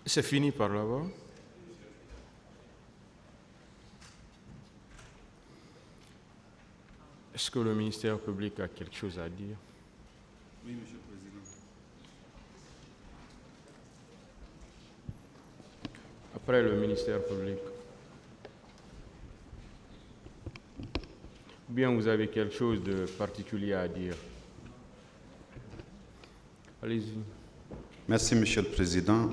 C'est fini par là-bas. Est-ce que le ministère public a quelque chose à dire? Oui, Monsieur le Président. Après le ministère public. Ou bien vous avez quelque chose de particulier à dire? Allez-y. Merci, Monsieur le Président.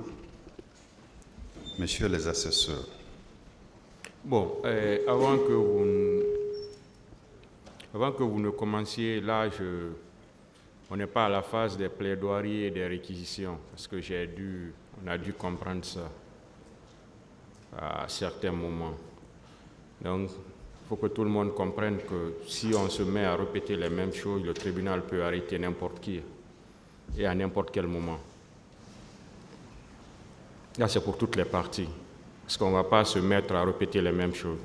Messieurs les assesseurs. Bon, avant que vous ne commenciez, là, on n'est pas à la phase des plaidoiries et des réquisitions, parce que on a dû comprendre ça à certains moments. Donc, il faut que tout le monde comprenne que si on se met à répéter les mêmes choses, le tribunal peut arrêter n'importe qui et à n'importe quel moment. Là, c'est pour toutes les parties, parce qu'on ne va pas se mettre à répéter les mêmes choses.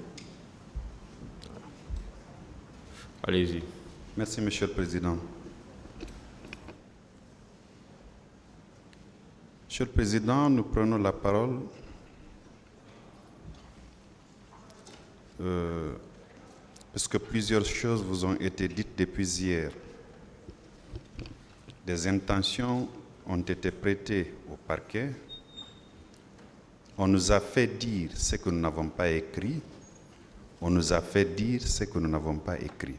Allez-y. Merci, Monsieur le Président. Monsieur le Président, nous prenons la parole parce que plusieurs choses vous ont été dites depuis hier. Des intentions ont été prêtées au parquet. On nous a fait dire ce que nous n'avons pas écrit. On nous a fait dire ce que nous n'avons pas écrit.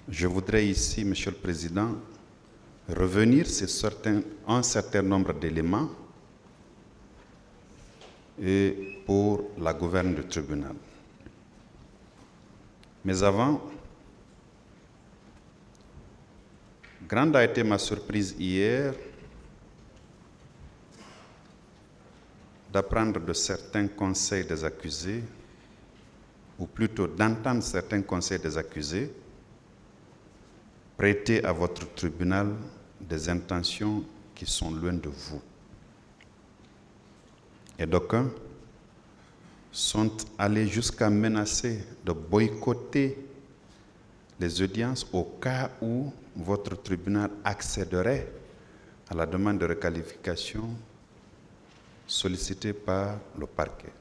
Je voudrais ici, Monsieur le Président, revenir sur un certain nombre d'éléments et pour la gouverne du tribunal. Mais avant, grande a été ma surprise hier d'apprendre de certains conseils des accusés, ou plutôt d'entendre certains conseils des accusés prêter à votre tribunal des intentions qui sont loin de vous. Et d'aucuns sont allés jusqu'à menacer de boycotter les audiences au cas où votre tribunal accéderait à la demande de requalification sollicitée par le parquet.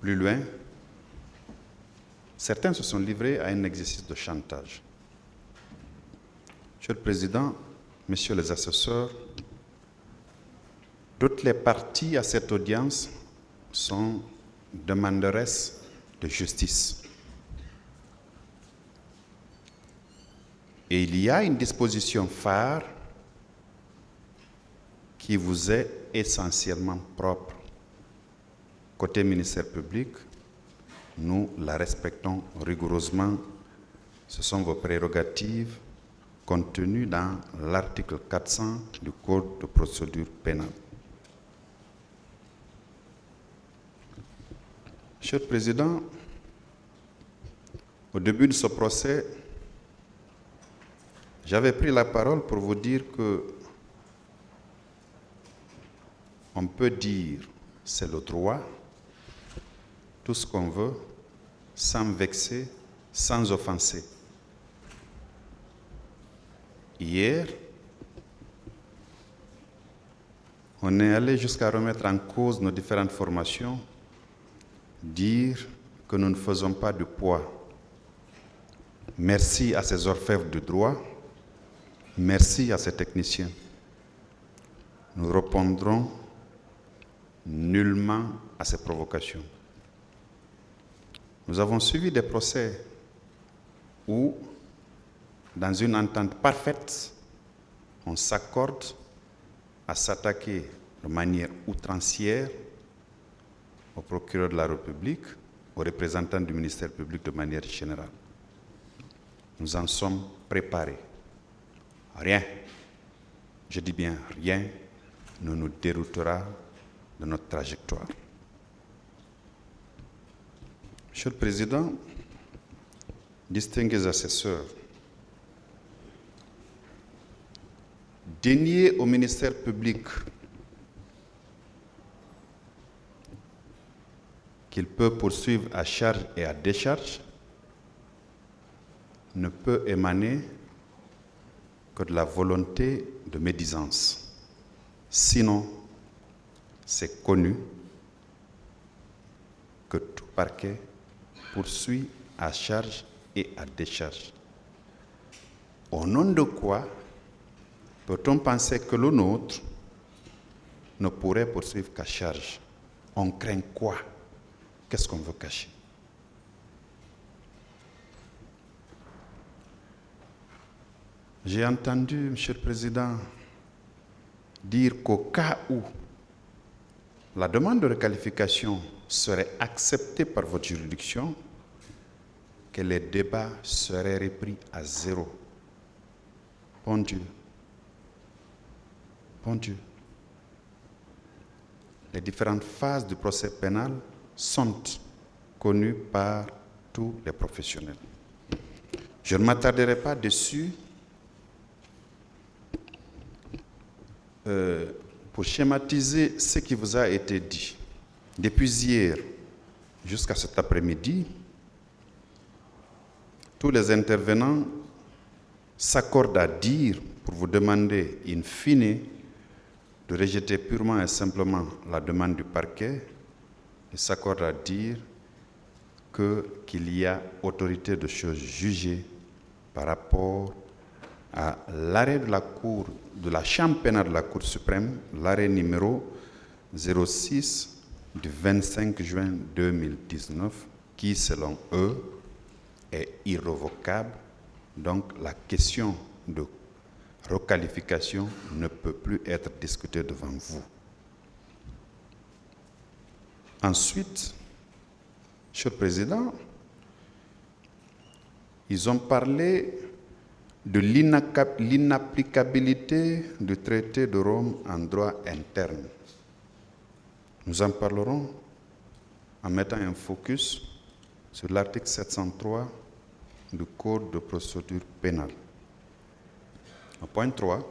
Plus loin, certains se sont livrés à un exercice de chantage. Monsieur le Président, Messieurs les assesseurs, toutes les parties à cette audience sont demanderesses de justice. Et il y a une disposition phare qui vous est essentiellement propre. Côté ministère public, nous la respectons rigoureusement. Ce sont vos prérogatives contenues dans l'article 400 du Code de procédure pénale. Monsieur le Président, au début de ce procès, j'avais pris la parole pour vous dire que on peut dire c'est le droit, tout ce qu'on veut, sans vexer, sans offenser. Hier, on est allé jusqu'à remettre en cause nos différentes formations, dire que nous ne faisons pas de poids. Merci à ces orfèvres du droit, merci à ces techniciens. Nous répondrons nullement à ces provocations. Nous avons suivi des procès où, dans une entente parfaite, on s'accorde à s'attaquer de manière outrancière au procureur de la République, aux représentants du ministère public de manière générale. Nous en sommes préparés. Rien, je dis bien rien, ne nous déroutera de notre trajectoire. Monsieur le Président, distingués assesseurs, dénier au ministère public qu'il peut poursuivre à charge et à décharge ne peut émaner que de la volonté de médisance. Sinon, c'est connu que tout parquet poursuit à charge et à décharge. Au nom de quoi peut-on penser que le nôtre ne pourrait poursuivre qu'à charge? On craint quoi? Qu'est-ce qu'on veut cacher? J'ai entendu, Monsieur le Président, dire qu'au cas où la demande de requalification serait acceptée par votre juridiction, que les débats seraient repris à zéro. Bon Dieu. Bon Dieu. Les différentes phases du procès pénal sont connues par tous les professionnels. Je ne m'attarderai pas dessus pour schématiser ce qui vous a été dit. Depuis hier jusqu'à cet après-midi, tous les intervenants s'accordent à dire, pour vous demander in fine de rejeter purement et simplement la demande du parquet, ils s'accordent à dire qu'il y a autorité de choses jugées par rapport à l'arrêt de la Cour, de la Chambre pénale de la Cour suprême, l'arrêt numéro 06 du 25 juin 2019, qui, selon eux, est irrévocable. Donc, la question de requalification ne peut plus être discutée devant vous. Ensuite, Monsieur le Président, ils ont parlé de l'inapplicabilité du traité de Rome en droit interne. Nous en parlerons en mettant un focus sur l'article 703 du Code de procédure pénale. Au point 3,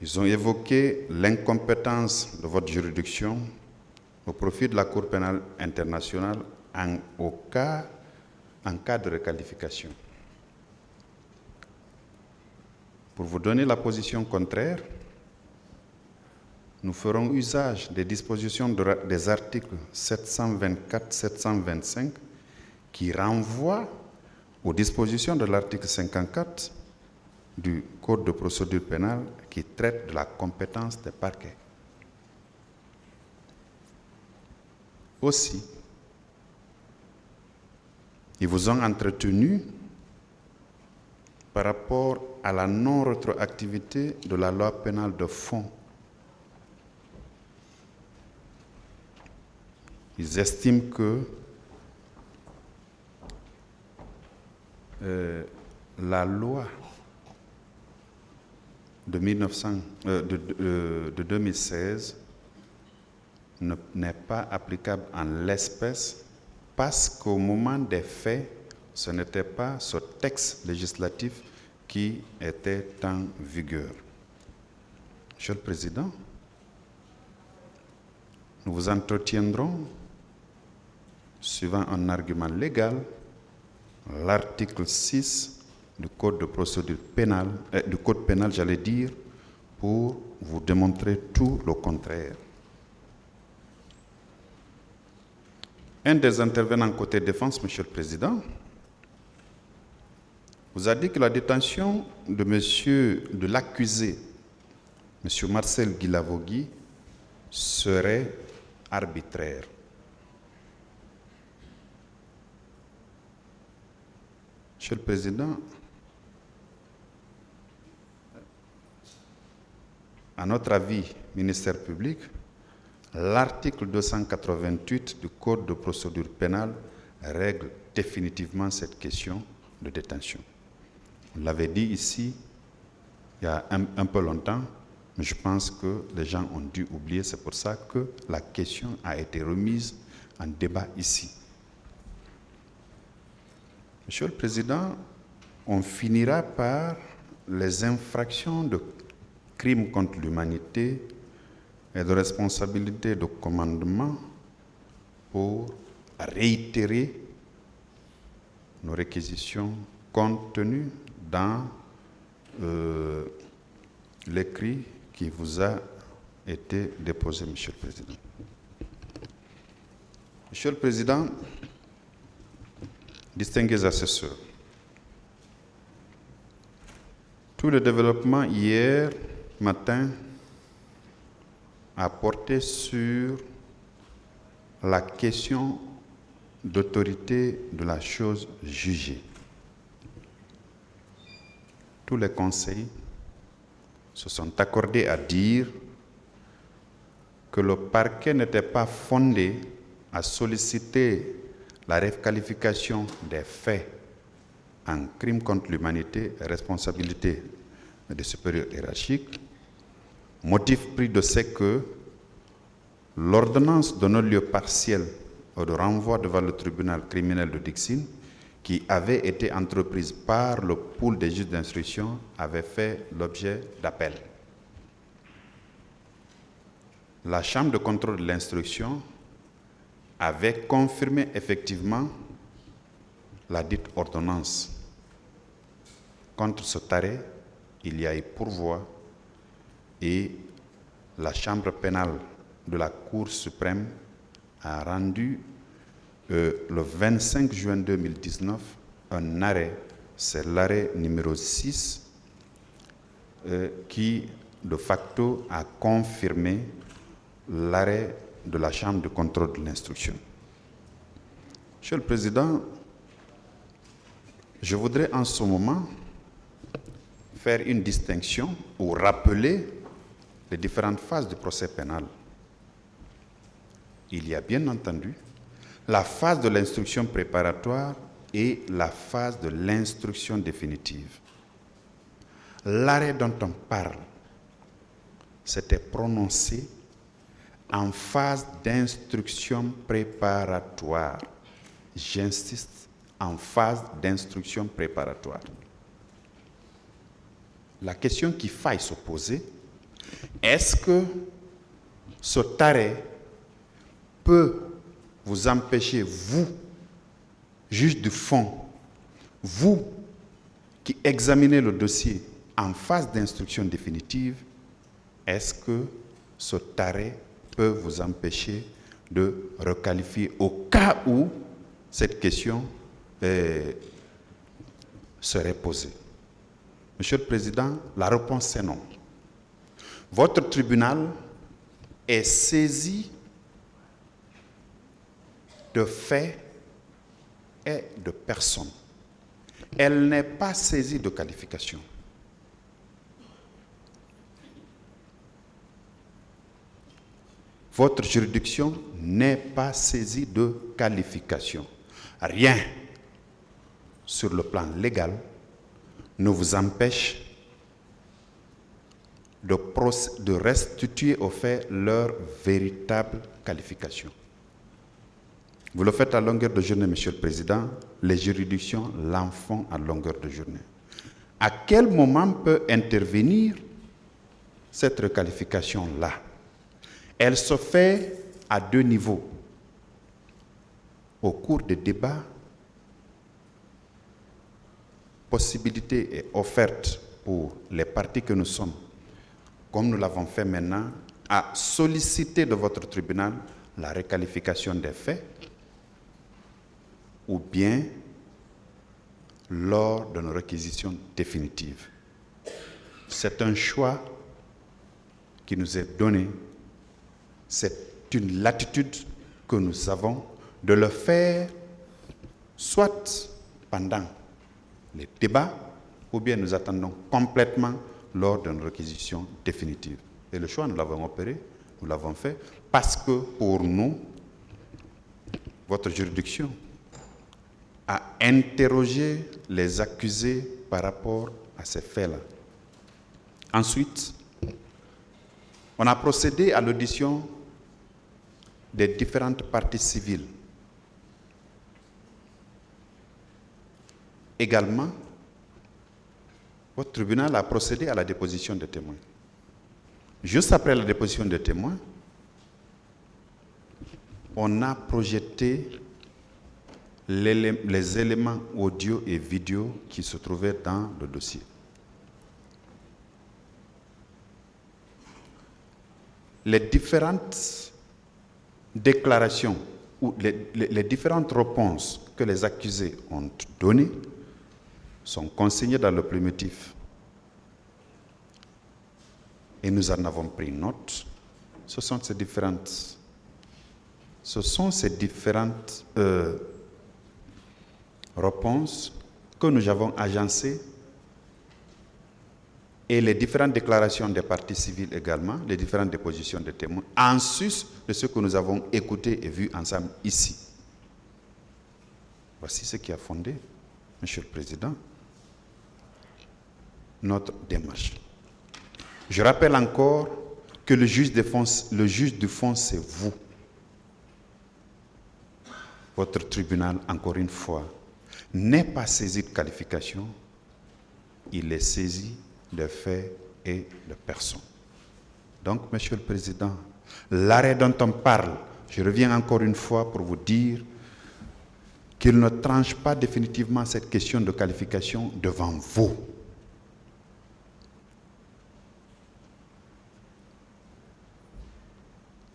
ils ont évoqué l'incompétence de votre juridiction au profit de la Cour pénale internationale en cas de requalification. Pour vous donner la position contraire, nous ferons usage des dispositions des articles 724-725 qui renvoient aux dispositions de l'article 54 du Code de procédure pénale qui traite de la compétence des parquets. Aussi, ils vous ont entretenu par rapport à la non-rétroactivité de la loi pénale de fond. Ils estiment que la loi de 2016 n'est pas applicable en l'espèce parce qu'au moment des faits, ce n'était pas ce texte législatif qui était en vigueur. Monsieur le Président, nous vous entretiendrons, suivant un argument légal, l'article 6 du Code de procédure pénale, du Code pénal, j'allais dire, pour vous démontrer tout le contraire. Un des intervenants côté défense, Monsieur le Président, vous a dit que la détention de l'accusé, M. Marcel Guilavogui, serait arbitraire. Monsieur le Président, à notre avis, ministère public, l'article 288 du Code de procédure pénale règle définitivement cette question de détention. On l'avait dit ici il y a un peu longtemps, mais je pense que les gens ont dû oublier. C'est pour ça que la question a été remise en débat ici. Monsieur le Président, on finira par les infractions de crimes contre l'humanité et de responsabilité de commandement pour réitérer nos réquisitions contenu dans l'écrit qui vous a été déposé, Monsieur le Président. Monsieur le Président, distingués assesseurs, tout le développement hier matin a porté sur la question d'autorité de la chose jugée. Tous les conseils se sont accordés à dire que le parquet n'était pas fondé à solliciter la requalification des faits en crime contre l'humanité et responsabilité des supérieurs hiérarchiques, motif pris de ce que l'ordonnance de non-lieu partiel ou de renvoi devant le tribunal criminel de Dixine, qui avait été entreprise par le pool des juges d'instruction, avait fait l'objet d'appel. La Chambre de contrôle de l'instruction avait confirmé effectivement la dite ordonnance. Contre ce taré, il y a eu pourvoi et la Chambre pénale de la Cour suprême a rendu le 25 juin 2019 un arrêt, c'est l'arrêt numéro 6, qui de facto a confirmé l'arrêt de la Chambre de contrôle de l'instruction. Monsieur le Président, je voudrais en ce moment faire une distinction ou rappeler les différentes phases du procès pénal. Il y a bien entendu la phase de l'instruction préparatoire et la phase de l'instruction définitive. L'arrêt dont on parle s'était prononcé en phase d'instruction préparatoire. J'insiste, en phase d'instruction préparatoire. La question qui faille se poser, est-ce que cet arrêt peut vous empêcher, vous, juge du fond, vous qui examinez le dossier en phase d'instruction définitive, est-ce que cet arrêt peut vous empêcher de requalifier au cas où cette question serait posée? Monsieur le Président, la réponse est non. Votre tribunal est saisi de faits et de personnes. Elle n'est pas saisie de qualification. Votre juridiction n'est pas saisie de qualification. Rien sur le plan légal ne vous empêche de restituer aux faits leur véritable qualification. Vous le faites à longueur de journée, Monsieur le Président, les juridictions l'en font à longueur de journée. À quel moment peut intervenir cette requalification-là? Elle se fait à deux niveaux. Au cours des débats, possibilité est offerte pour les parties que nous sommes, comme nous l'avons fait maintenant, à solliciter de votre tribunal la requalification des faits, ou bien lors d'une réquisition définitive. C'est un choix qui nous est donné, c'est une latitude que nous avons de le faire soit pendant les débats, ou bien nous attendons complètement lors d'une réquisition définitive. Et le choix, nous l'avons opéré, nous l'avons fait, parce que pour nous, votre juridiction a interrogé les accusés par rapport à ces faits-là. Ensuite, on a procédé à l'audition des différentes parties civiles. Également, votre tribunal a procédé à la déposition des témoins. Juste après la déposition des témoins, on a projeté les éléments audio et vidéo qui se trouvaient dans le dossier. Les différentes déclarations ou les différentes réponses que les accusés ont données sont consignées dans le primitif. Et nous en avons pris note. Ce sont ces différentes réponses que nous avons agencées et les différentes déclarations des parties civiles également, les différentes dépositions de témoins, en sus de ce que nous avons écouté et vu ensemble ici. Voici ce qui a fondé, Monsieur le Président, notre démarche. Je rappelle encore que le juge du fond, c'est vous. Votre tribunal, encore une fois, n'est pas saisi de qualification, il est saisi de faits et de personnes. Donc, Monsieur le Président, l'arrêt dont on parle, je reviens encore une fois pour vous dire qu'il ne tranche pas définitivement cette question de qualification devant vous.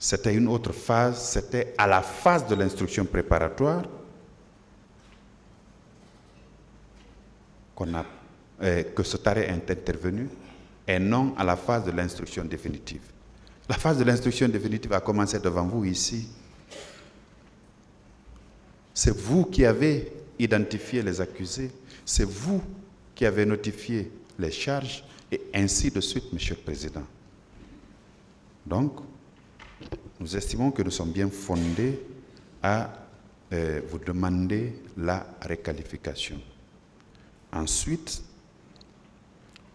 C'était une autre phase, c'était à la phase de l'instruction préparatoire que cet arrêt est intervenu et non à la phase de l'instruction définitive. La phase de l'instruction définitive a commencé devant vous ici. C'est vous qui avez identifié les accusés, c'est vous qui avez notifié les charges et ainsi de suite, Monsieur le Président. Donc, nous estimons que nous sommes bien fondés à vous demander la requalification. Ensuite,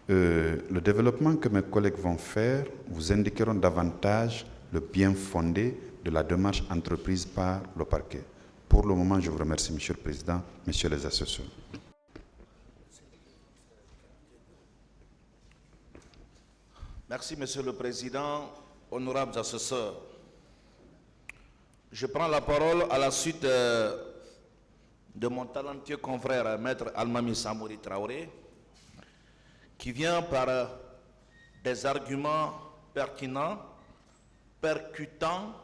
le développement que mes collègues vont faire vous indiqueront davantage le bien fondé de la démarche entreprise par le parquet. Pour le moment, je vous remercie, Monsieur le Président, Messieurs les assesseurs. Merci, Monsieur le Président, honorables assesseurs. Je prends la parole à la suite de mon talentueux confrère, Maître Almami Samouri Traoré, qui vient par des arguments pertinents, percutants,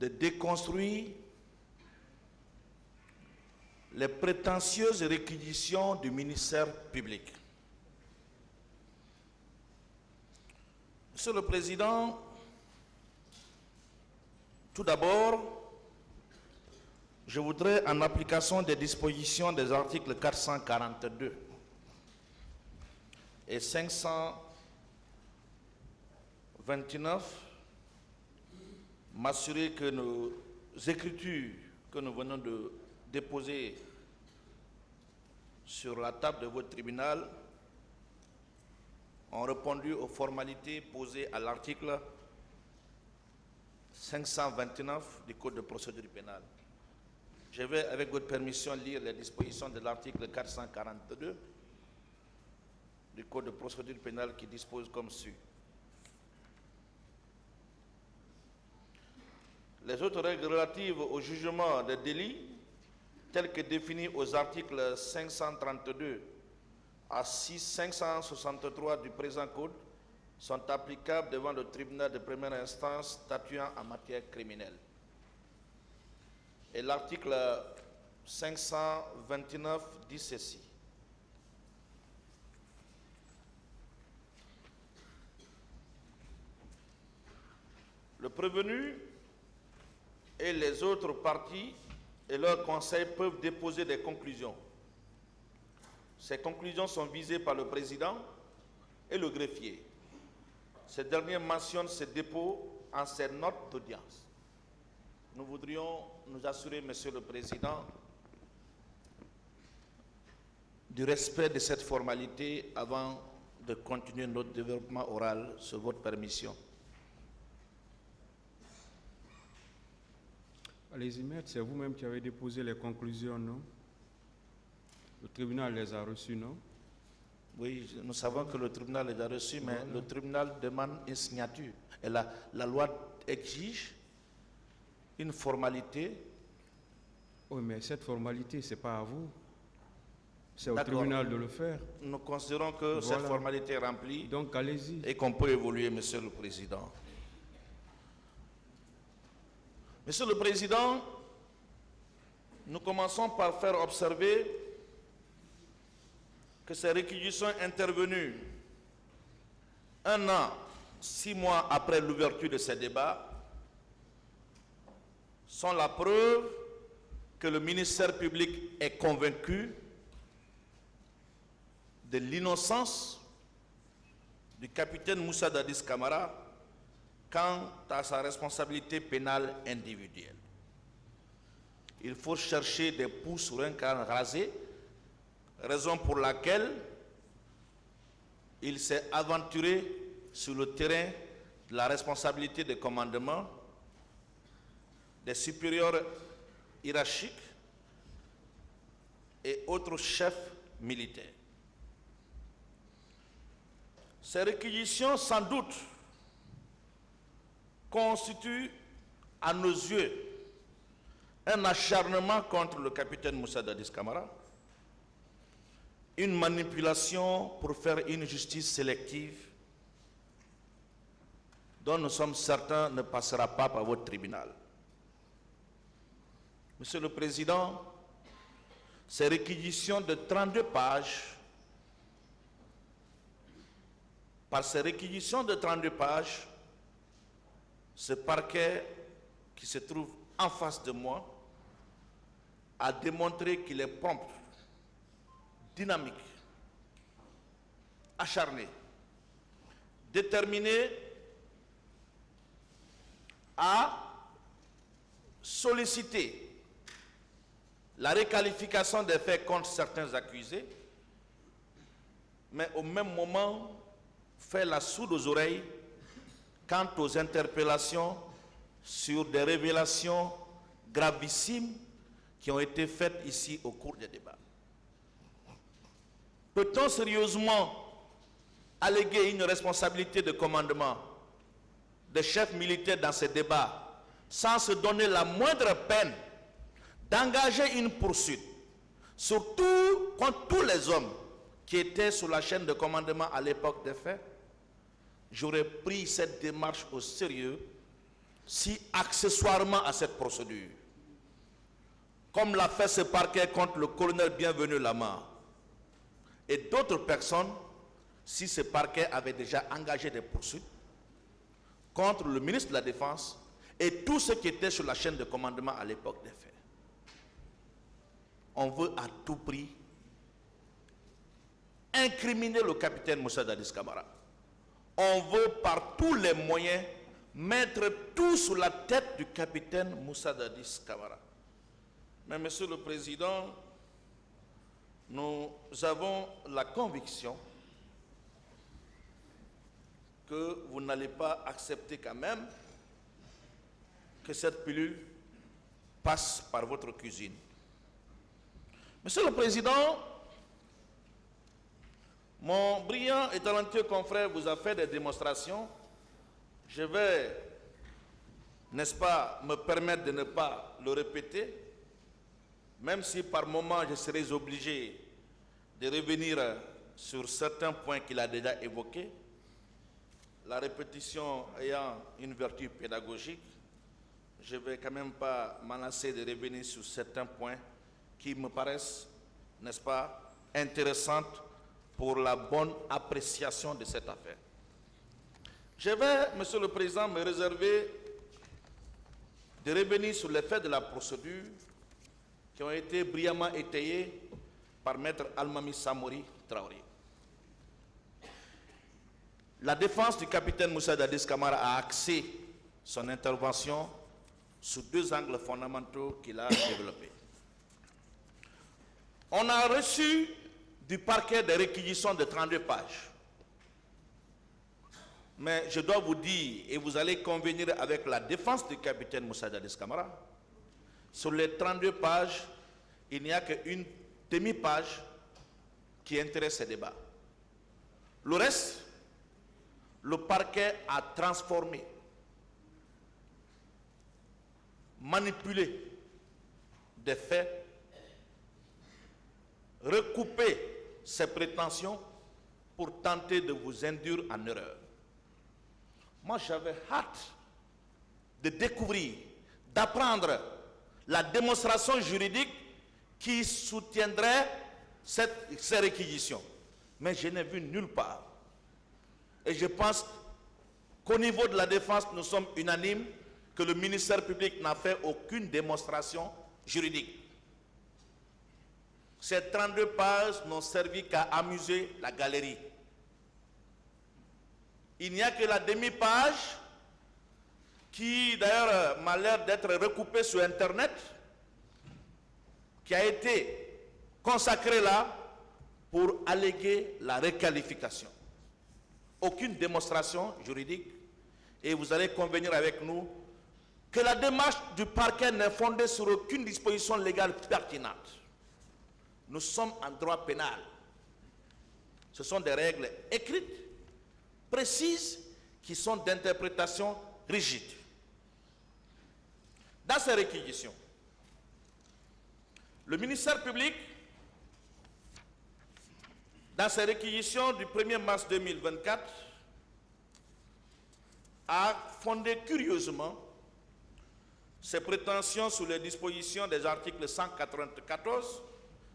de déconstruire les prétentieuses réquisitions du ministère public. Monsieur le Président, tout d'abord, je voudrais, en application des dispositions des articles 442 et 529, m'assurer que nos écritures que nous venons de déposer sur la table de votre tribunal ont répondu aux formalités posées à l'article 529 du Code de procédure pénale. Je vais, avec votre permission, lire les dispositions de l'article 442 du Code de procédure pénale qui dispose comme suit. Les autres règles relatives au jugement des délits, telles que définies aux articles 532 à 563 du présent Code, sont applicables devant le tribunal de première instance statuant en matière criminelle. Et l'article 529 dit ceci. Le prévenu et les autres parties et leurs conseils peuvent déposer des conclusions. Ces conclusions sont visées par le président et le greffier. Ces derniers mentionnent ces dépôts en ces notes d'audience. Nous voudrions nous assurer, Monsieur le Président, du respect de cette formalité avant de continuer notre développement oral sur votre permission. Allez-y, maître, c'est vous-même qui avez déposé les conclusions, non? Le tribunal les a reçues, non? Oui, nous savons que le tribunal les a reçues, mais le tribunal demande une signature. Et la loi exige une formalité Oui, mais cette formalité, ce n'est pas à vous. C'est au D'accord. tribunal de le faire. Nous considérons que cette Voilà. formalité est remplie Donc, allez-y. et qu'on peut évoluer, Monsieur le Président. Monsieur le Président, nous commençons par faire observer que ces réquisitions intervenues 1 an, 6 mois après l'ouverture de ces débats sont la preuve que le ministère public est convaincu de l'innocence du capitaine Moussa Dadis Camara quant à sa responsabilité pénale individuelle. Il faut chercher des poux sur un crâne rasé, raison pour laquelle il s'est aventuré sur le terrain de la responsabilité de commandement des supérieurs hiérarchiques et autres chefs militaires. Ces réquisitions, sans doute, constituent à nos yeux un acharnement contre le capitaine Moussa Dadis Camara, une manipulation pour faire une justice sélective dont nous sommes certains ne passera pas par votre tribunal. Monsieur le Président, ces réquisitions de 32 pages, par ces réquisitions de 32 pages, ce parquet qui se trouve en face de moi a démontré qu'il est prompt, dynamique, acharné, déterminé à solliciter la requalification des faits contre certains accusés, mais au même moment fait la sourde aux oreilles quant aux interpellations sur des révélations gravissimes qui ont été faites ici au cours des débats. Peut-on sérieusement alléguer une responsabilité de commandement des chefs militaires dans ces débats sans se donner la moindre peine d'engager une poursuite, surtout contre tous les hommes qui étaient sur la chaîne de commandement à l'époque des faits? J'aurais pris cette démarche au sérieux si, accessoirement à cette procédure, comme l'a fait ce parquet contre le colonel Bienvenu Lama et d'autres personnes, si ce parquet avait déjà engagé des poursuites contre le ministre de la Défense et tous ceux qui étaient sur la chaîne de commandement à l'époque des faits. On veut à tout prix incriminer le capitaine Moussa Dadis Camara. On veut par tous les moyens mettre tout sous la tête du capitaine Moussa Dadis Camara. Mais Monsieur le Président, nous avons la conviction que vous n'allez pas accepter quand même que cette pilule passe par votre cuisine. Monsieur le Président, mon brillant et talentueux confrère vous a fait des démonstrations. Je vais, n'est-ce pas, me permettre de ne pas le répéter, même si par moment je serais obligé de revenir sur certains points qu'il a déjà évoqués. La répétition ayant une vertu pédagogique, je ne vais quand même pas m'en lasser de revenir sur certains points qui me paraissent, n'est-ce pas, intéressantes pour la bonne appréciation de cette affaire. Je vais, Monsieur le Président, me réserver de revenir sur les faits de la procédure qui ont été brillamment étayés par Maître Almami Samori Traoré. La défense du capitaine Moussa Dadis Camara a axé son intervention sur 2 angles fondamentaux qu'il a développés. On a reçu du parquet des réquisitions de 32 pages. Mais je dois vous dire, et vous allez convenir avec la défense du capitaine Moussa Dadis Camara, sur les 32 pages, il n'y a qu'une demi-page qui intéresse ces débats. Le reste, le parquet a transformé, manipulé, des faits, recouper ses prétentions pour tenter de vous induire en erreur. Moi, j'avais hâte de découvrir, d'apprendre la démonstration juridique qui soutiendrait ces réquisitions. Mais je n'ai vu nulle part. Et je pense qu'au niveau de la défense, nous sommes unanimes que le ministère public n'a fait aucune démonstration juridique. Ces 32 pages n'ont servi qu'à amuser la galerie. Il n'y a que la demi-page qui, d'ailleurs, m'a l'air d'être recoupée sur Internet, qui a été consacrée là pour alléguer la requalification. Aucune démonstration juridique. Et vous allez convenir avec nous que la démarche du parquet n'est fondée sur aucune disposition légale pertinente. Nous sommes en droit pénal. Ce sont des règles écrites, précises, qui sont d'interprétation rigide. Dans ces réquisitions, le ministère public, dans ses réquisitions du 1er mars 2024, a fondé curieusement ses prétentions sur les dispositions des articles 194,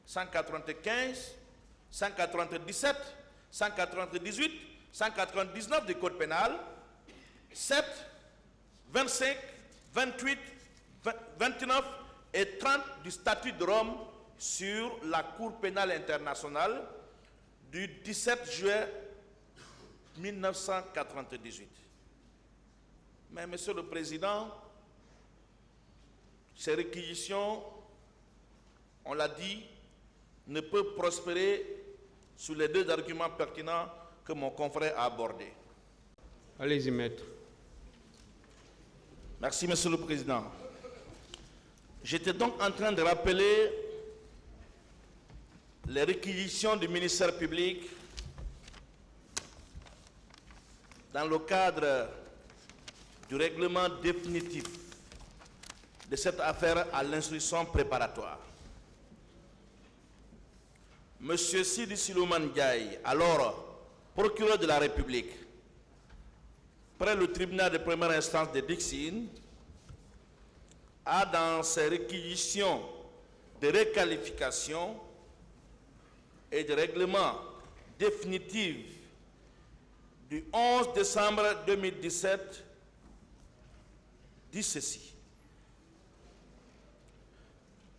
195, 197, 198, 199 du Code pénal, 7, 25, 28, 29 et 30 du statut de Rome sur la Cour pénale internationale du 17 juillet 1998. Mais, Monsieur le Président, ces réquisitions, on l'a dit, ne peuvent prospérer sous les deux arguments pertinents que mon confrère a abordés. Allez-y, maître. Merci, Monsieur le Président. J'étais donc en train de rappeler les réquisitions du ministère public dans le cadre du règlement définitif de cette affaire à l'instruction préparatoire. Monsieur Sidi Silouman Ndiaye, alors procureur de la République, près le tribunal de première instance de Dixine, a dans ses réquisitions de requalification et de règlement définitif du 11 décembre 2017 dit ceci: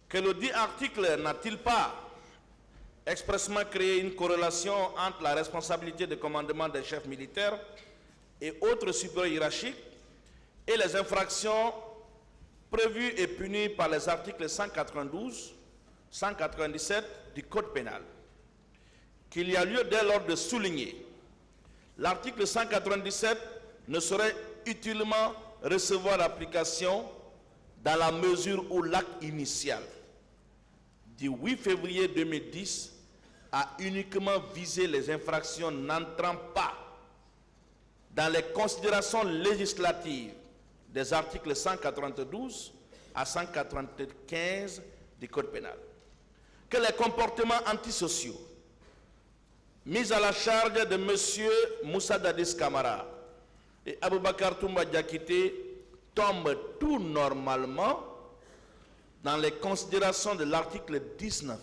que le dit article n'a-t-il pas expressément créé une corrélation entre la responsabilité de commandement des chefs militaires et autres supérieurs hiérarchiques et les infractions prévues et punies par les articles 192, 197 du Code pénal, qu'il y a lieu dès lors de souligner l'article 197 ne saurait utilement recevoir application dans la mesure où l'acte initial du 8 février 2010 a uniquement visé les infractions n'entrant pas dans les considérations législatives des articles 192 à 195 du Code pénal. Que les comportements antisociaux mis à la charge de M. Moussa Dadis Camara et Aboubakar Toumba Diakité tombent tout normalement dans les considérations de l'article 19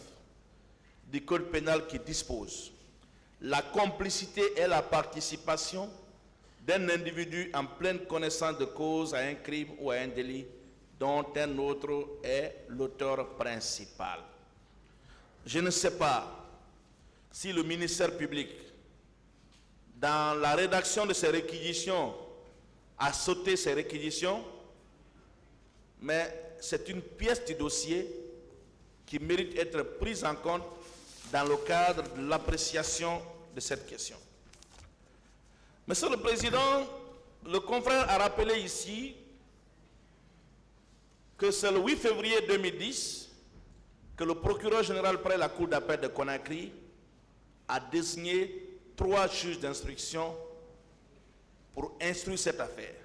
du Code pénal qui dispose: la complicité et la participation d'un individu en pleine connaissance de cause à un crime ou à un délit dont un autre est l'auteur principal. Je ne sais pas si le ministère public, dans la rédaction de ces réquisitions, a sauté ces réquisitions, mais c'est une pièce du dossier qui mérite d'être prise en compte dans le cadre de l'appréciation de cette question. Monsieur le Président, le confrère a rappelé ici que c'est le 8 février 2010 que le procureur général près la Cour d'appel de Conakry a désigné 3 juges d'instruction pour instruire cette affaire.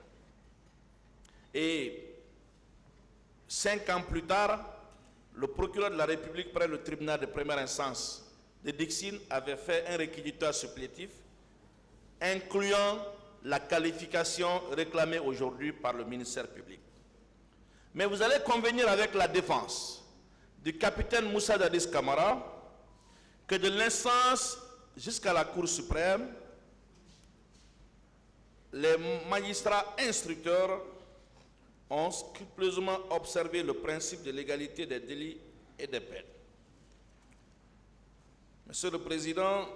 Et 5 ans plus tard, le procureur de la République près le tribunal de première instance de Dixine avait fait un réquisitoire supplétif incluant la qualification réclamée aujourd'hui par le ministère public. Mais vous allez convenir avec la défense du capitaine Moussa Dadis Camara que de l'instance jusqu'à la Cour suprême, les magistrats instructeurs ont scrupuleusement observé le principe de l'égalité des délits et des peines. Monsieur le Président,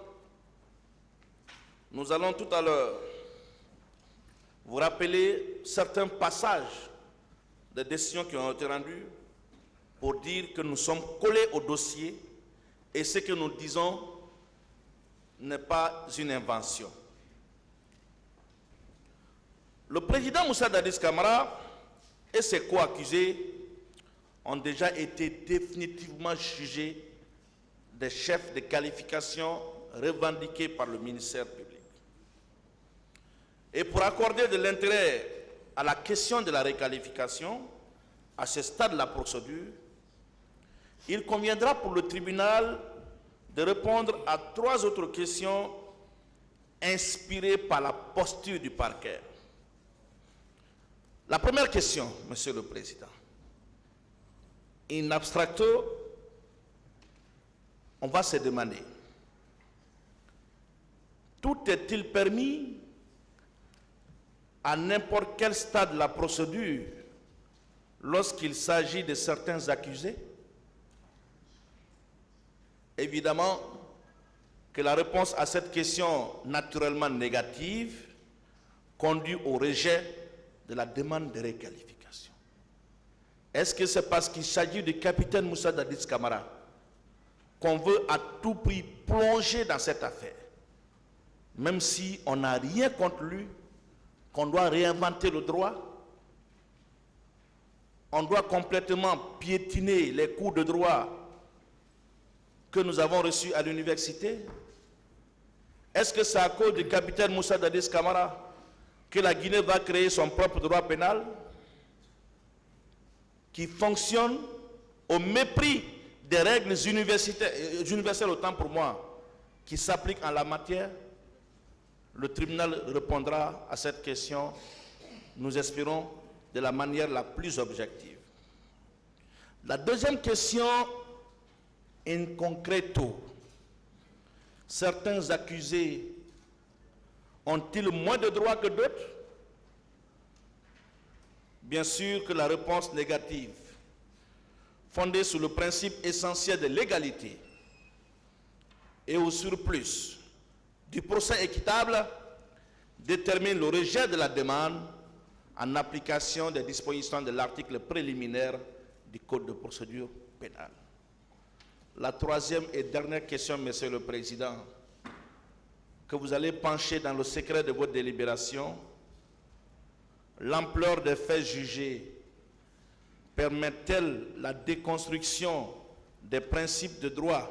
nous allons tout à l'heure vous rappeler certains passages des décisions qui ont été rendues pour dire que nous sommes collés au dossier et ce que nous disons n'est pas une invention. Le président Moussa Dadis Camara et ses co-accusés ont déjà été définitivement jugés des chefs de qualification revendiqués par le ministère public. Et pour accorder de l'intérêt à la question de la requalification, à ce stade de la procédure, il conviendra pour le tribunal de répondre à 3 autres questions inspirées par la posture du parquet. La première question, Monsieur le Président, in abstracto, on va se demander, tout est-il permis à n'importe quel stade de la procédure lorsqu'il s'agit de certains accusés? Évidemment que la réponse à cette question naturellement négative conduit au rejet de la demande de requalification. Est-ce que c'est parce qu'il s'agit du capitaine Moussa Dadis Camara qu'on veut à tout prix plonger dans cette affaire, même si on n'a rien contre lui, qu'on doit réinventer le droit? On doit complètement piétiner les cours de droit que nous avons reçus à l'université? Est-ce que c'est à cause du capitaine Moussa Dadis Camara que la Guinée va créer son propre droit pénal qui fonctionne au mépris des règles universelles autant pour moi qui s'appliquent en la matière? Le tribunal répondra à cette question, nous espérons, de la manière la plus objective. La deuxième question, in concreto, certains accusés ont-ils moins de droits que d'autres? Bien sûr que la réponse négative, fondée sur le principe essentiel de l'égalité et au surplus du procès équitable, détermine le rejet de la demande en application des dispositions de l'article préliminaire du Code de procédure pénale. La troisième et dernière question, Monsieur le Président, que vous allez pencher dans le secret de votre délibération, l'ampleur des faits jugés permet-elle la déconstruction des principes de droit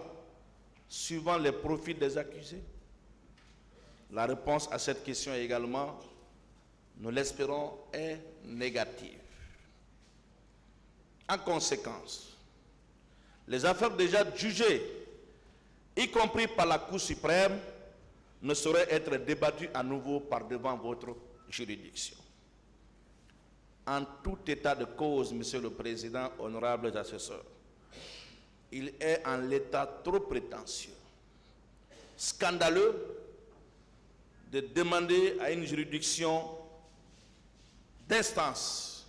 suivant les profils des accusés? La réponse à cette question également, nous l'espérons, est négative. En conséquence, les affaires déjà jugées, y compris par la Cour suprême, ne sauraient être débattues à nouveau par devant votre juridiction. En tout état de cause, Monsieur le Président, honorables assesseurs, il est en l'état trop prétentieux, scandaleux, de demander à une juridiction d'instance,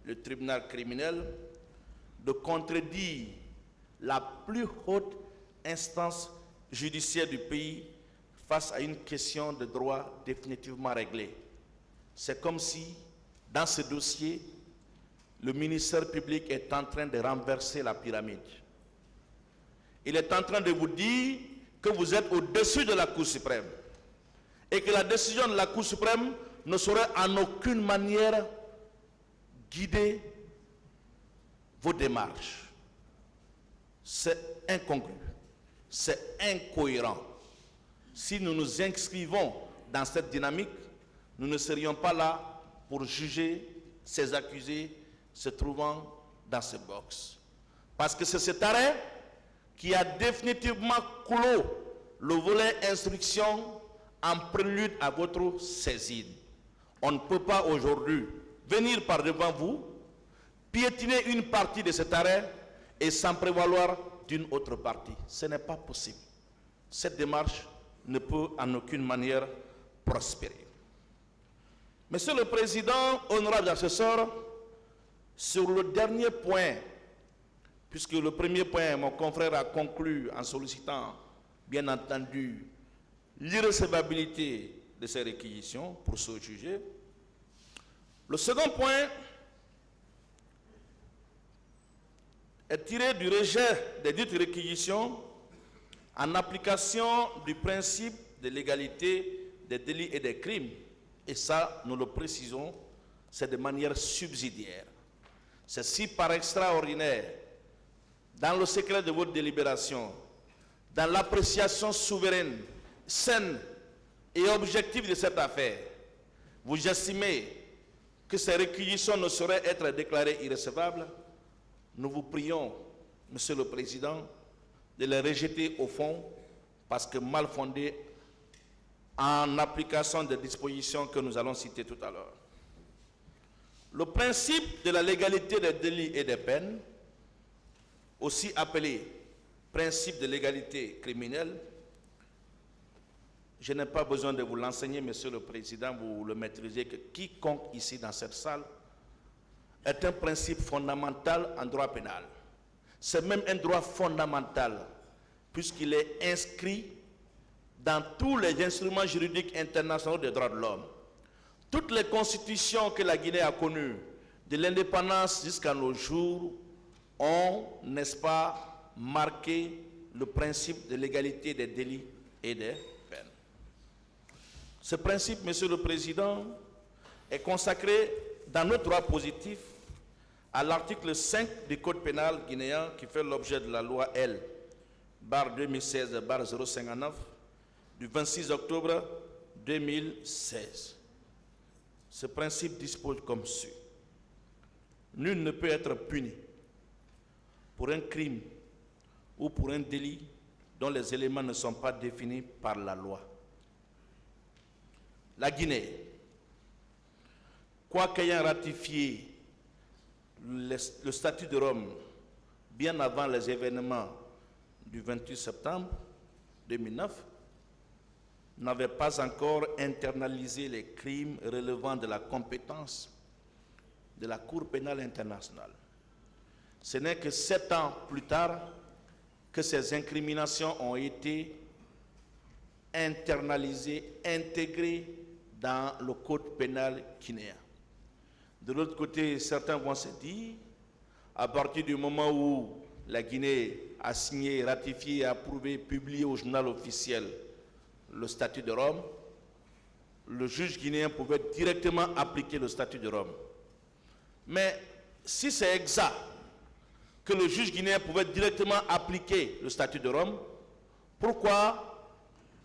le tribunal criminel, de contredire la plus haute instance judiciaire du pays face à une question de droit définitivement réglée. C'est comme si, dans ce dossier, le ministère public est en train de renverser la pyramide. Il est en train de vous dire que vous êtes au-dessus de la Cour suprême et que la décision de la Cour suprême ne saurait en aucune manière guider vos démarches. C'est incongru, c'est incohérent. Si nous nous inscrivons dans cette dynamique, nous ne serions pas là pour juger ces accusés se trouvant dans ce box. Parce que c'est cet arrêt qui a définitivement clos le volet instruction en prélude à votre saisine. On ne peut pas aujourd'hui venir par devant vous, piétiner une partie de cet arrêt et s'en prévaloir d'une autre partie. Ce n'est pas possible. Cette démarche ne peut en aucune manière prospérer. Monsieur le Président, honorable assesseur, sur le dernier point, puisque le premier point, mon confrère a conclu en sollicitant, bien entendu, l'irrecevabilité de ces réquisitions pour ce juger. Le second point est tiré du rejet des dites réquisitions en application du principe de l'égalité des délits et des crimes. Et ça, nous le précisons, c'est de manière subsidiaire. C'est si par extraordinaire, dans le secret de votre délibération, dans l'appréciation souveraine, saine et objective de cette affaire, vous estimez que ces réquisitions ne sauraient être déclarées irrecevables, nous vous prions, Monsieur le Président, de les rejeter au fond parce que mal fondées en application des dispositions que nous allons citer tout à l'heure. Le principe de la légalité des délits et des peines, aussi appelé principe de l'égalité criminelle, je n'ai pas besoin de vous l'enseigner, Monsieur le Président, vous le maîtrisez, que quiconque ici dans cette salle est un principe fondamental en droit pénal. C'est même un droit fondamental, puisqu'il est inscrit dans tous les instruments juridiques internationaux des droits de l'homme. Toutes les constitutions que la Guinée a connues, de l'indépendance jusqu'à nos jours, ont, n'est-ce pas, marqué le principe de l'égalité des délits et des peines. Ce principe, Monsieur le Président, est consacré dans notre droit positif à l'article 5 du Code pénal guinéen qui fait l'objet de la loi L/2016/059 du 26 octobre 2016. Ce principe dispose comme suit. Nul ne peut être puni pour un crime ou pour un délit dont les éléments ne sont pas définis par la loi. La Guinée, quoiqu'ayant ratifié le statut de Rome bien avant les événements du 28 septembre 2009, n'avait pas encore internalisé les crimes relevant de la compétence de la Cour pénale internationale. Ce n'est que 7 ans plus tard que ces incriminations ont été internalisées, intégrées dans le Code pénal guinéen. De l'autre côté, certains vont se dire, à partir du moment où la Guinée a signé, ratifié, approuvé, publié au journal officiel le statut de Rome, le juge guinéen pouvait directement appliquer le statut de Rome. Mais si c'est exact que le juge guinéen pouvait directement appliquer le statut de Rome, pourquoi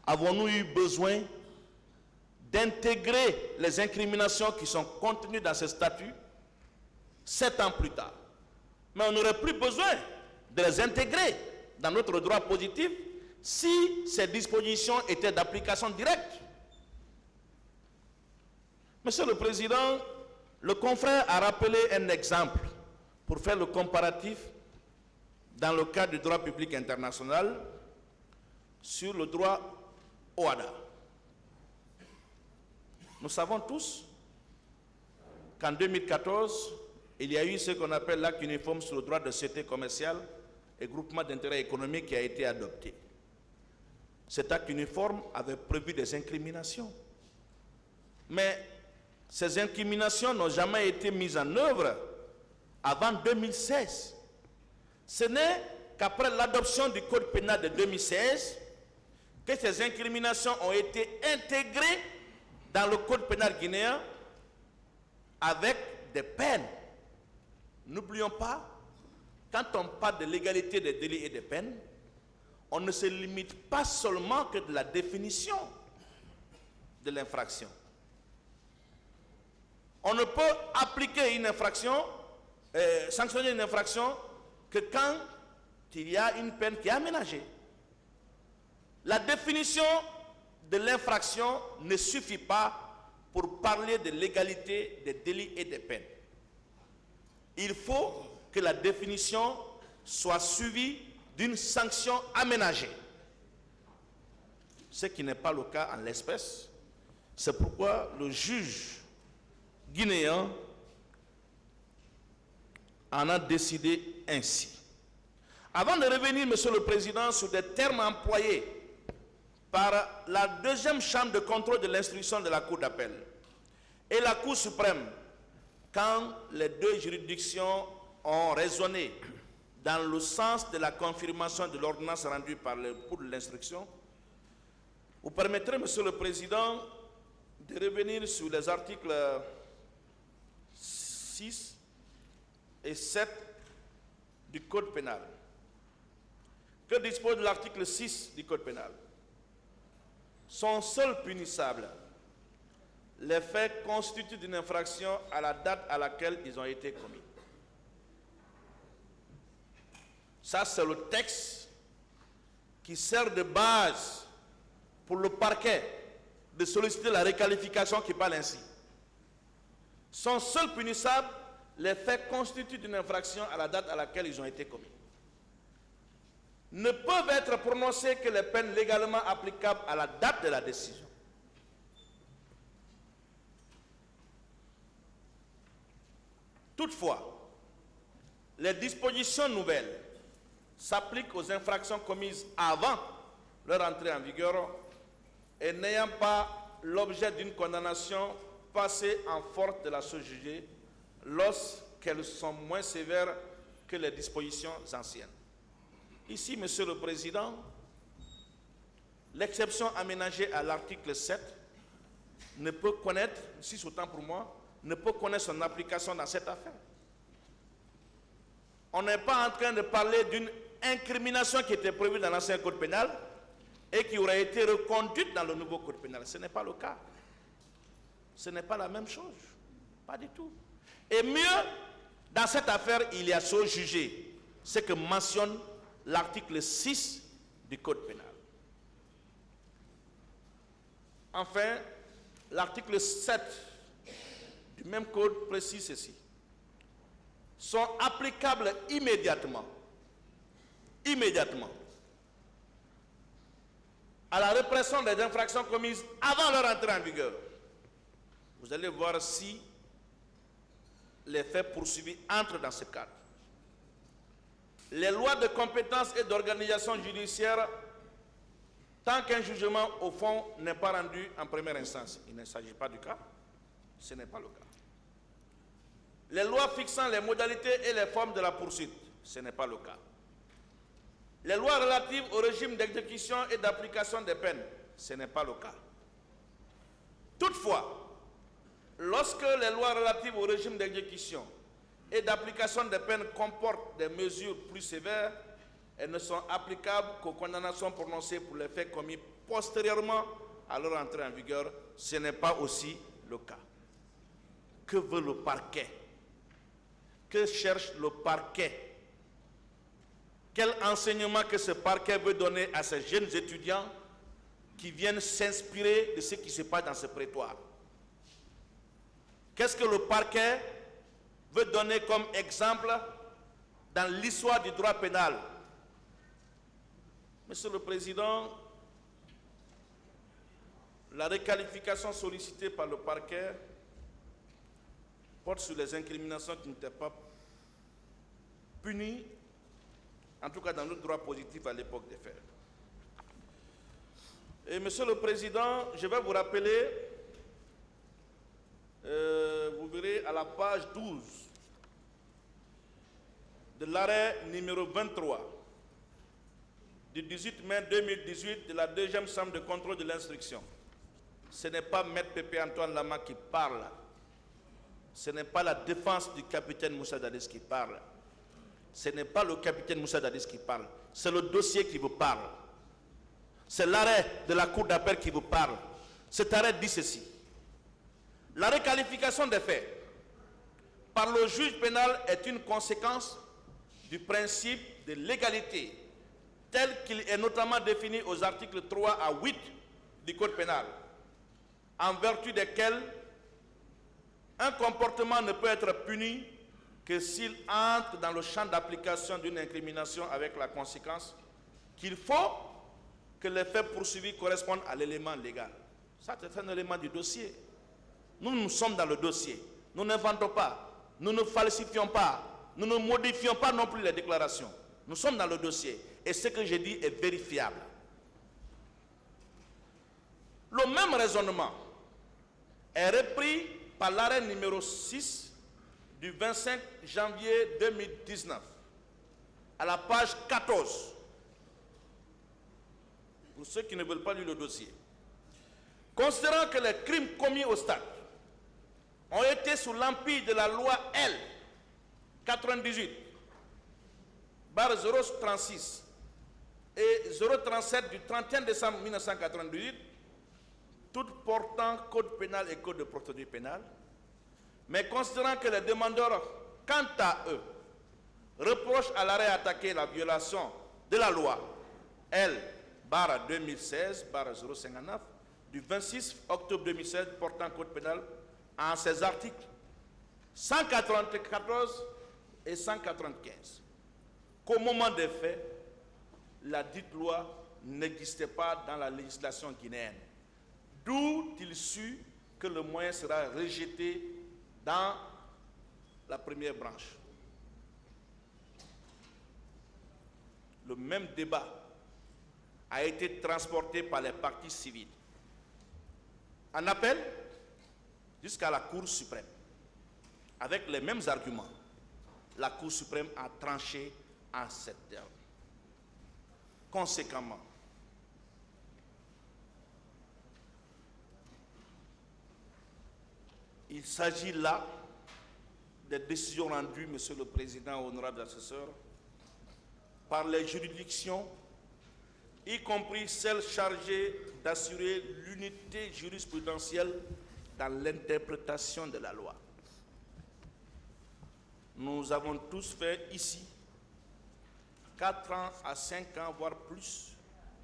avons-nous eu besoin d'intégrer les incriminations qui sont contenues dans ce statut 7 ans plus tard? Mais on n'aurait plus besoin de les intégrer dans notre droit positif si ces dispositions étaient d'application directe. Monsieur le Président, le confrère a rappelé un exemple pour faire le comparatif dans le cadre du droit public international sur le droit OHADA. Nous savons tous qu'en 2014, il y a eu ce qu'on appelle l'acte uniforme sur le droit de société commerciale et groupement d'intérêt économique qui a été adopté. Cet acte uniforme avait prévu des incriminations. Mais ces incriminations n'ont jamais été mises en œuvre avant 2016. Ce n'est qu'après l'adoption du Code pénal de 2016 que ces incriminations ont été intégrées dans le Code pénal guinéen avec des peines. N'oublions pas, quand on parle de l'égalité des délits et des peines, on ne se limite pas seulement que de la définition de l'infraction. On ne peut appliquer une infraction, sanctionner une infraction que quand il y a une peine qui est aménagée, la définition de l'infraction ne suffit pas pour parler de l'égalité des délits et des peines. Il faut que la définition soit suivie d'une sanction aménagée. Ce qui n'est pas le cas en l'espèce. C'est pourquoi le juge guinéen en a décidé ainsi. Avant de revenir, Monsieur le Président, sur des termes employés par la deuxième chambre de contrôle de l'instruction de la Cour d'appel et la Cour suprême, quand les deux juridictions ont raisonné dans le sens de la confirmation de l'ordonnance rendue par le cours de l'instruction, vous permettrez, Monsieur le Président, de revenir sur les articles 6 et 7 du Code pénal. Que dispose l'article 6 du Code pénal? Sont seuls punissables les faits constituent d'une infraction à la date à laquelle ils ont été commis. Ça, c'est le texte qui sert de base pour le parquet de solliciter la requalification qui parle ainsi. Sont seuls punissables les faits constituent d'une infraction à la date à laquelle ils ont été commis. Ne peuvent être prononcées que les peines légalement applicables à la date de la décision. Toutefois, les dispositions nouvelles s'appliquent aux infractions commises avant leur entrée en vigueur et n'ayant pas l'objet d'une condamnation passée en force de la chose jugée lorsqu'elles sont moins sévères que les dispositions anciennes. Ici, Monsieur le Président, l'exception aménagée à l'article 7 ne peut connaître, si c'est autant pour moi, ne peut connaître son application dans cette affaire. On n'est pas en train de parler d'une incrimination qui était prévue dans l'ancien code pénal et qui aurait été reconduite dans le nouveau code pénal. Ce n'est pas le cas. Ce n'est pas la même chose. Pas du tout. Et mieux, dans cette affaire, il y a chose jugée, ce que mentionne l'article 6 du Code pénal. Enfin, l'article 7 du même Code précise ceci. Sont applicables immédiatement à la répression des infractions commises avant leur entrée en vigueur. Vous allez voir si les faits poursuivis entrent dans ce cadre. Les lois de compétence et d'organisation judiciaire, tant qu'un jugement au fond n'est pas rendu en première instance, il ne s'agit pas du cas, ce n'est pas le cas. Les lois fixant les modalités et les formes de la poursuite, ce n'est pas le cas. Les lois relatives au régime d'exécution et d'application des peines, ce n'est pas le cas. Toutefois, lorsque les lois relatives au régime d'exécution et d'application des peines comportent des mesures plus sévères, elles ne sont applicables qu'aux condamnations prononcées pour les faits commis postérieurement à leur entrée en vigueur. Ce n'est pas aussi le cas. Que veut le parquet? Que cherche le parquet? Quel enseignement que ce parquet veut donner à ces jeunes étudiants qui viennent s'inspirer de ce qui se passe dans ce prétoire? Qu'est-ce que le parquet veut donner comme exemple dans l'histoire du droit pénal? Monsieur le Président, la requalification sollicitée par le parquet porte sur les incriminations qui n'étaient pas punies, en tout cas dans notre droit positif à l'époque des faits. Et Monsieur le Président, je vais vous rappeler, vous verrez à la page 12 de l'arrêt numéro 23 du 18 mai 2018 de la deuxième chambre de contrôle de l'instruction. Ce n'est pas Maître Pépé Antoine Lama qui parle. Ce n'est pas la défense du capitaine Moussa Dadis qui parle. Ce n'est pas le capitaine Moussa Dadis qui parle. C'est le dossier qui vous parle. C'est l'arrêt de la Cour d'appel qui vous parle. Cet arrêt dit ceci. La requalification des faits par le juge pénal est une conséquence du principe de l'égalité, tel qu'il est notamment défini aux articles 3 à 8 du Code pénal, en vertu desquels un comportement ne peut être puni que s'il entre dans le champ d'application d'une incrimination, avec la conséquence qu'il faut que les faits poursuivis correspondent à l'élément légal. Ça, c'est un élément du dossier. Nous sommes dans le dossier. Nous n'inventons pas, nous ne falsifions pas, nous ne modifions pas non plus les déclarations. Nous sommes dans le dossier. Et ce que j'ai dit est vérifiable. Le même raisonnement est repris par l'arrêt numéro 6 du 25 janvier 2019, à la page 14, pour ceux qui ne veulent pas lire le dossier. Considérant que les crimes commis au stade ont été sous l'empire de la loi L 98/036 et 037 du 31 décembre 1998, toutes portant code pénal et code de procédure pénale, mais considérant que les demandeurs, quant à eux, reprochent à l'arrêt attaqué la violation de la loi L/2016/059 du 26 octobre 2016 portant code pénal en ses articles 194 et 195, qu'au moment des faits, la dite loi n'existait pas dans la législation guinéenne. D'où il sut que le moyen sera rejeté dans la première branche. Le même débat a été transporté par les partis civils en appel jusqu'à la Cour suprême. Avec les mêmes arguments, la Cour suprême a tranché en ces termes. Conséquemment, il s'agit là des décisions rendues, Monsieur le Président, honorable assesseur, par les juridictions, y compris celles chargées d'assurer l'unité jurisprudentielle dans l'interprétation de la loi. Nous avons tous fait ici 4 ans à 5 ans, voire plus,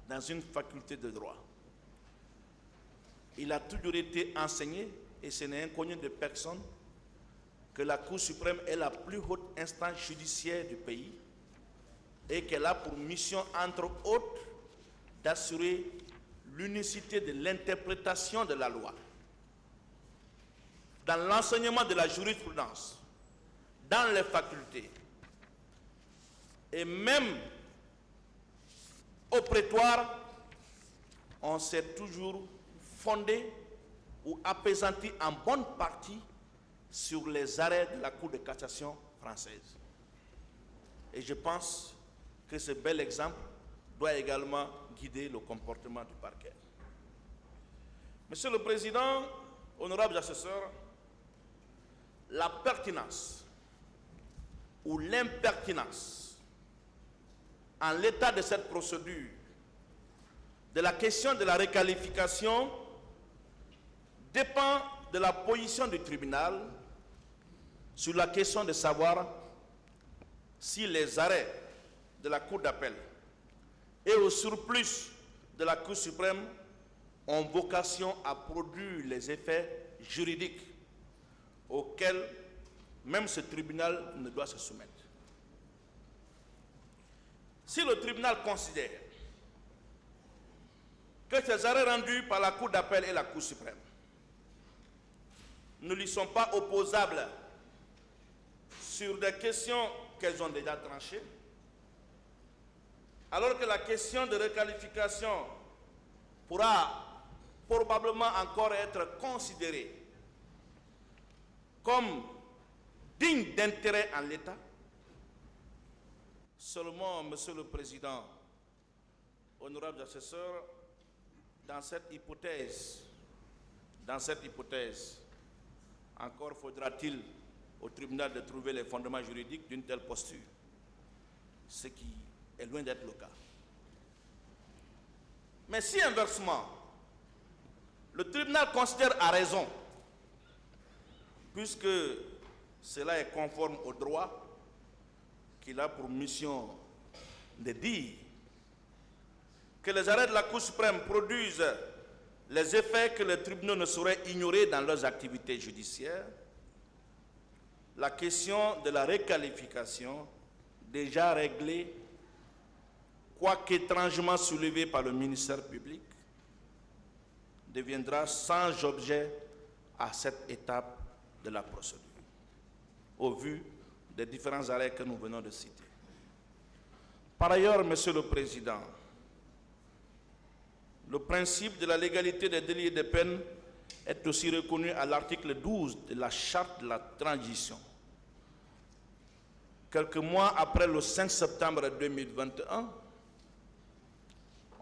dans une faculté de droit. Il a toujours été enseigné, et ce n'est inconnu de personne, que la Cour suprême est la plus haute instance judiciaire du pays et qu'elle a pour mission, entre autres, d'assurer l'unicité de l'interprétation de la loi. Dans l'enseignement de la jurisprudence, dans les facultés, et même au prétoire, on s'est toujours fondé ou apaisanti en bonne partie sur les arrêts de la Cour de cassation française. Et je pense que ce bel exemple doit également guider le comportement du parquet. Monsieur le Président, honorables assesseurs, la pertinence ou l'impertinence en l'état de cette procédure de la question de la requalification dépend de la position du tribunal sur la question de savoir si les arrêts de la Cour d'appel et au surplus de la Cour suprême ont vocation à produire les effets juridiques auxquels même ce tribunal ne doit se soumettre. Si le tribunal considère que ces arrêts rendus par la Cour d'appel et la Cour suprême ne lui sont pas opposables sur des questions qu'elles ont déjà tranchées, alors que la question de requalification pourra probablement encore être considérée comme digne d'intérêt en l'État, seulement, Monsieur le Président, honorables assesseurs, dans cette hypothèse, encore faudra-t-il au tribunal de trouver les fondements juridiques d'une telle posture, ce qui est loin d'être le cas. Mais si inversement, le tribunal considère à raison, puisque cela est conforme au droit, qu'il a pour mission de dire que les arrêts de la Cour suprême produisent les effets que les tribunaux ne sauraient ignorer dans leurs activités judiciaires, la question de la requalification, déjà réglée, quoique étrangement soulevée par le ministère public, deviendra sans objet à cette étape de la procédure, au vu des différents arrêts que nous venons de citer. Par ailleurs, Monsieur le Président, le principe de la légalité des délits et des peines est aussi reconnu à l'article 12 de la Charte de la transition. Quelques mois après le 5 septembre 2021,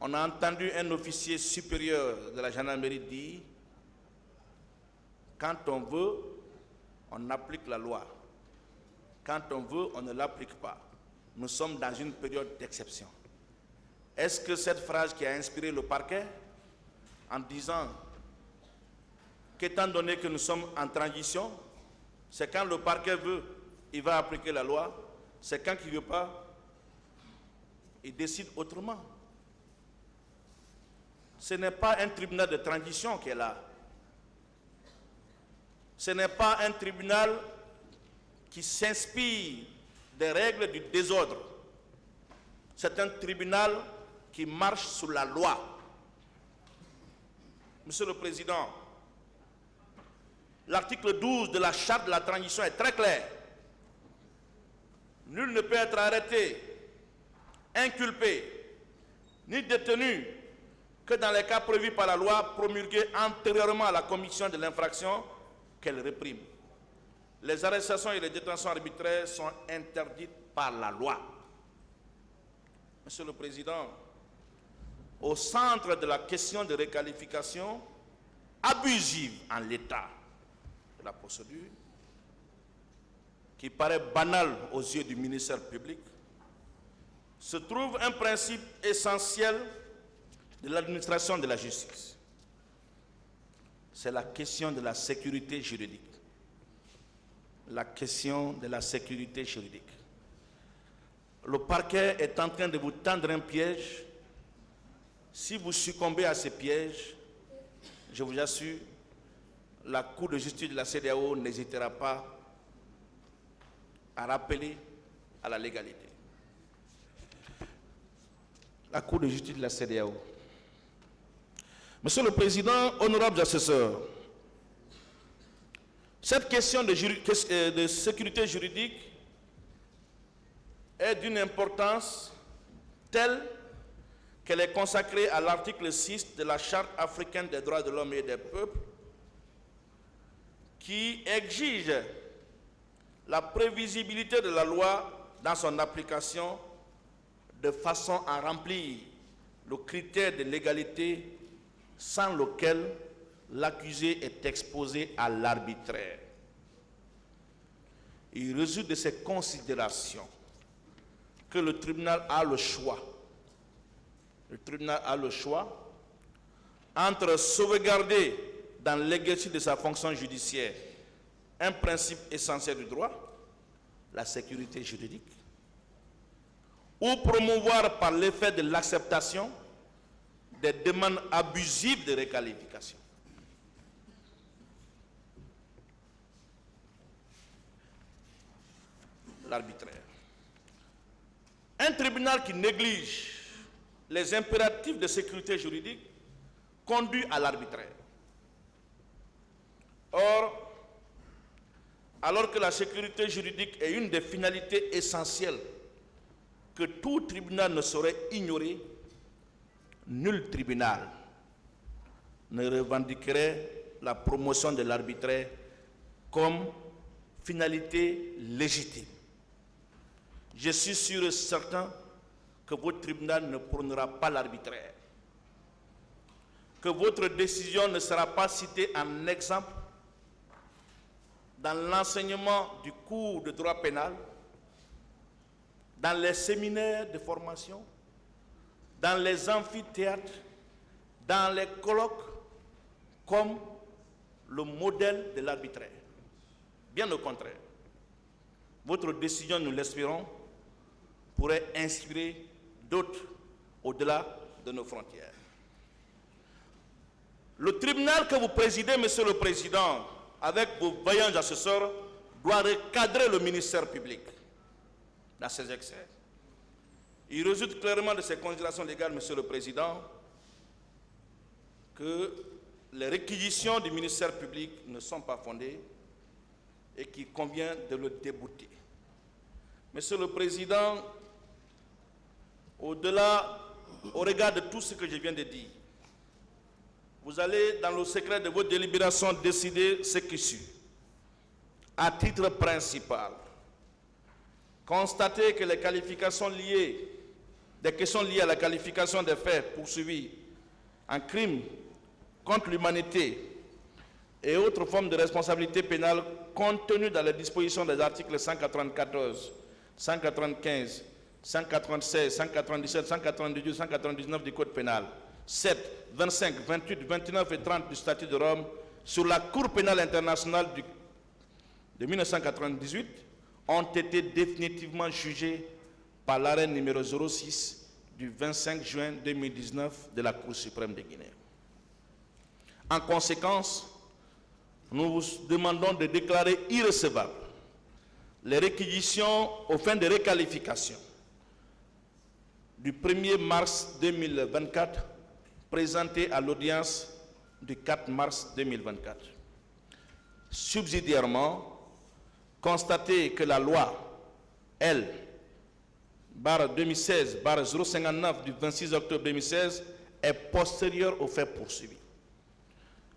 on a entendu un officier supérieur de la gendarmerie dire « Quand on veut, on applique la loi. Quand on veut, on ne l'applique pas. Nous sommes dans une période d'exception. » Est-ce que cette phrase qui a inspiré le parquet en disant qu'étant donné que nous sommes en transition, c'est quand le parquet veut, il va appliquer la loi, c'est quand il ne veut pas, il décide autrement. Ce n'est pas un tribunal de transition qui est là. Ce n'est pas un tribunal qui s'inspire des règles du désordre. C'est un tribunal qui marche sous la loi. Monsieur le Président, l'article 12 de la Charte de la transition est très clair. Nul ne peut être arrêté, inculpé, ni détenu que dans les cas prévus par la loi promulguée antérieurement à la commission de l'infraction qu'elle réprime. Les arrestations et les détentions arbitraires sont interdites par la loi. Monsieur le Président, au centre de la question de requalification abusive en l'état de la procédure, qui paraît banale aux yeux du ministère public, se trouve un principe essentiel de l'administration de la justice. C'est la question de la sécurité juridique. La question de la sécurité juridique. Le parquet est en train de vous tendre un piège. Si vous succombez à ce piège, je vous assure, la Cour de justice de la CEDEAO n'hésitera pas à rappeler à la légalité. La Cour de justice de la CEDEAO. Monsieur le Président, honorables assesseurs, cette question de sécurité juridique est d'une importance telle qu'elle est consacrée à l'article 6 de la Charte africaine des droits de l'homme et des peuples, qui exige la prévisibilité de la loi dans son application de façon à remplir le critère de légalité sans lequel l'accusé est exposé à l'arbitraire. Il résulte de ces considérations que le tribunal a le choix. Le tribunal a le choix entre sauvegarder dans l'exercice de sa fonction judiciaire un principe essentiel du droit, la sécurité juridique, ou promouvoir par l'effet de l'acceptation des demandes abusives de requalification. L'arbitraire. Un tribunal qui néglige les impératifs de sécurité juridique conduit à l'arbitraire. Or, alors que la sécurité juridique est une des finalités essentielles que tout tribunal ne saurait ignorer, nul tribunal ne revendiquerait la promotion de l'arbitraire comme finalité légitime. Je suis sûr et certain que votre tribunal ne prônera pas l'arbitraire, que votre décision ne sera pas citée en exemple dans l'enseignement du cours de droit pénal, dans les séminaires de formation, dans les amphithéâtres, dans les colloques, comme le modèle de l'arbitraire. Bien au contraire, votre décision, nous l'espérons, pourrait inspirer d'autres au-delà de nos frontières. Le tribunal que vous présidez, Monsieur le Président, avec vos vaillants assesseurs, doit recadrer le ministère public dans ses excès. Il résulte clairement de ces considérations légales, Monsieur le Président, que les réquisitions du ministère public ne sont pas fondées et qu'il convient de le débouter. Monsieur le Président, au-delà, au regard de tout ce que je viens de dire, vous allez, dans le secret de vos délibérations, décider ce qui suit. À titre principal, constatez que les qualifications liées, des questions liées à la qualification des faits poursuivis en crime contre l'humanité et autres formes de responsabilité pénale contenues dans les dispositions des articles 194, 195, 196, 197, 198, 199 du Code pénal, 7, 25, 28, 29 et 30 du Statut de Rome sur la Cour pénale internationale de 1998 ont été définitivement jugés par l'arrêt numéro 06 du 25 juin 2019 de la Cour suprême de Guinée. En conséquence, nous vous demandons de déclarer irrecevables les réquisitions aux fins de réqualification du 1er mars 2024 présentées à l'audience du 4 mars 2024. Subsidiairement, constatez que la loi L. 2016-059 du 26 octobre 2016 est postérieure aux faits poursuivis.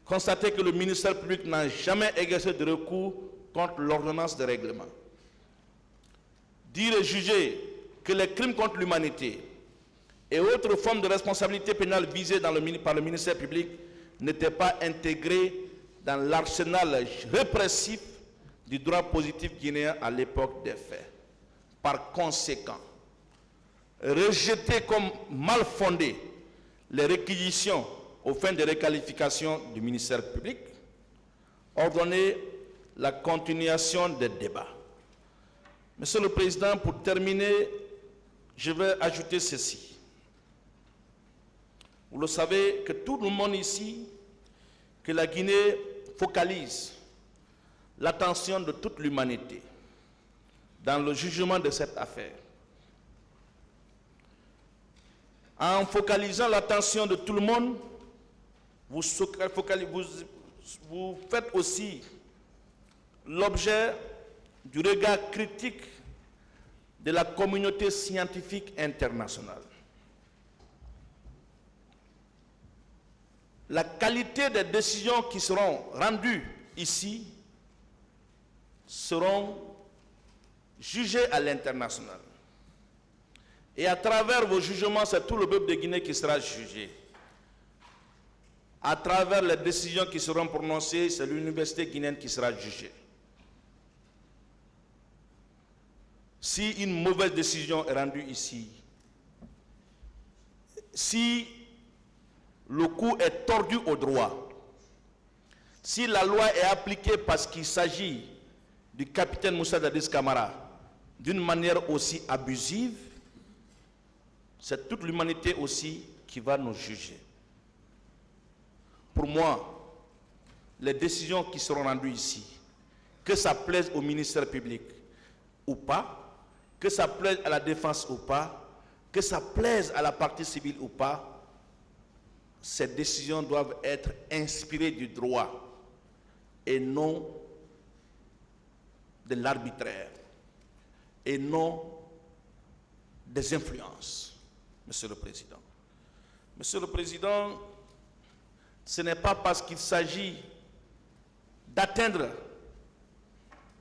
Constatez que le ministère public n'a jamais exercé de recours contre l'ordonnance de règlement. Dire et juger que les crimes contre l'humanité et autres formes de responsabilité pénale visées par le ministère public n'étaient pas intégrés dans l'arsenal répressif du droit positif guinéen à l'époque des faits. Par conséquent, rejeter comme mal fondées les réquisitions aux fins de réqualification du ministère public, ordonner la continuation des débats. Monsieur le Président, pour terminer, je vais ajouter ceci. Vous le savez que tout le monde ici, que la Guinée focalise l'attention de toute l'humanité dans le jugement de cette affaire. En focalisant l'attention de tout le monde, vous faites aussi l'objet du regard critique de la communauté scientifique internationale. La qualité des décisions qui seront rendues ici seront jugées à l'international. Et à travers vos jugements, c'est tout le peuple de Guinée qui sera jugé. À travers les décisions qui seront prononcées, c'est l'université guinéenne qui sera jugée. Si une mauvaise décision est rendue ici, si le coup est tordu au droit, si la loi est appliquée parce qu'il s'agit du capitaine Moussa Dadis Camara d'une manière aussi abusive, c'est toute l'humanité aussi qui va nous juger. Pour moi, les décisions qui seront rendues ici, que ça plaise au ministère public ou pas, que ça plaise à la défense ou pas, que ça plaise à la partie civile ou pas, ces décisions doivent être inspirées du droit et non de l'arbitraire et non des influences, Monsieur le Président. Monsieur le Président, ce n'est pas parce qu'il s'agit d'atteindre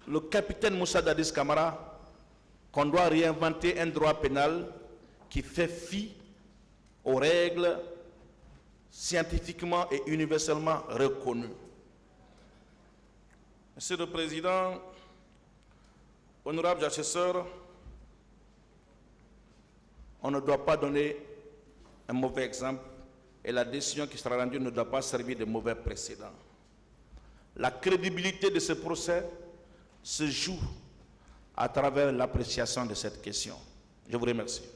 le capitaine Moussa Dadis Camara qu'on doit réinventer un droit pénal qui fait fi aux règles scientifiquement et universellement reconnues. Monsieur le Président, honorables assesseurs, on ne doit pas donner un mauvais exemple et la décision qui sera rendue ne doit pas servir de mauvais précédent. La crédibilité de ce procès se joue à travers l'appréciation de cette question. Je vous remercie.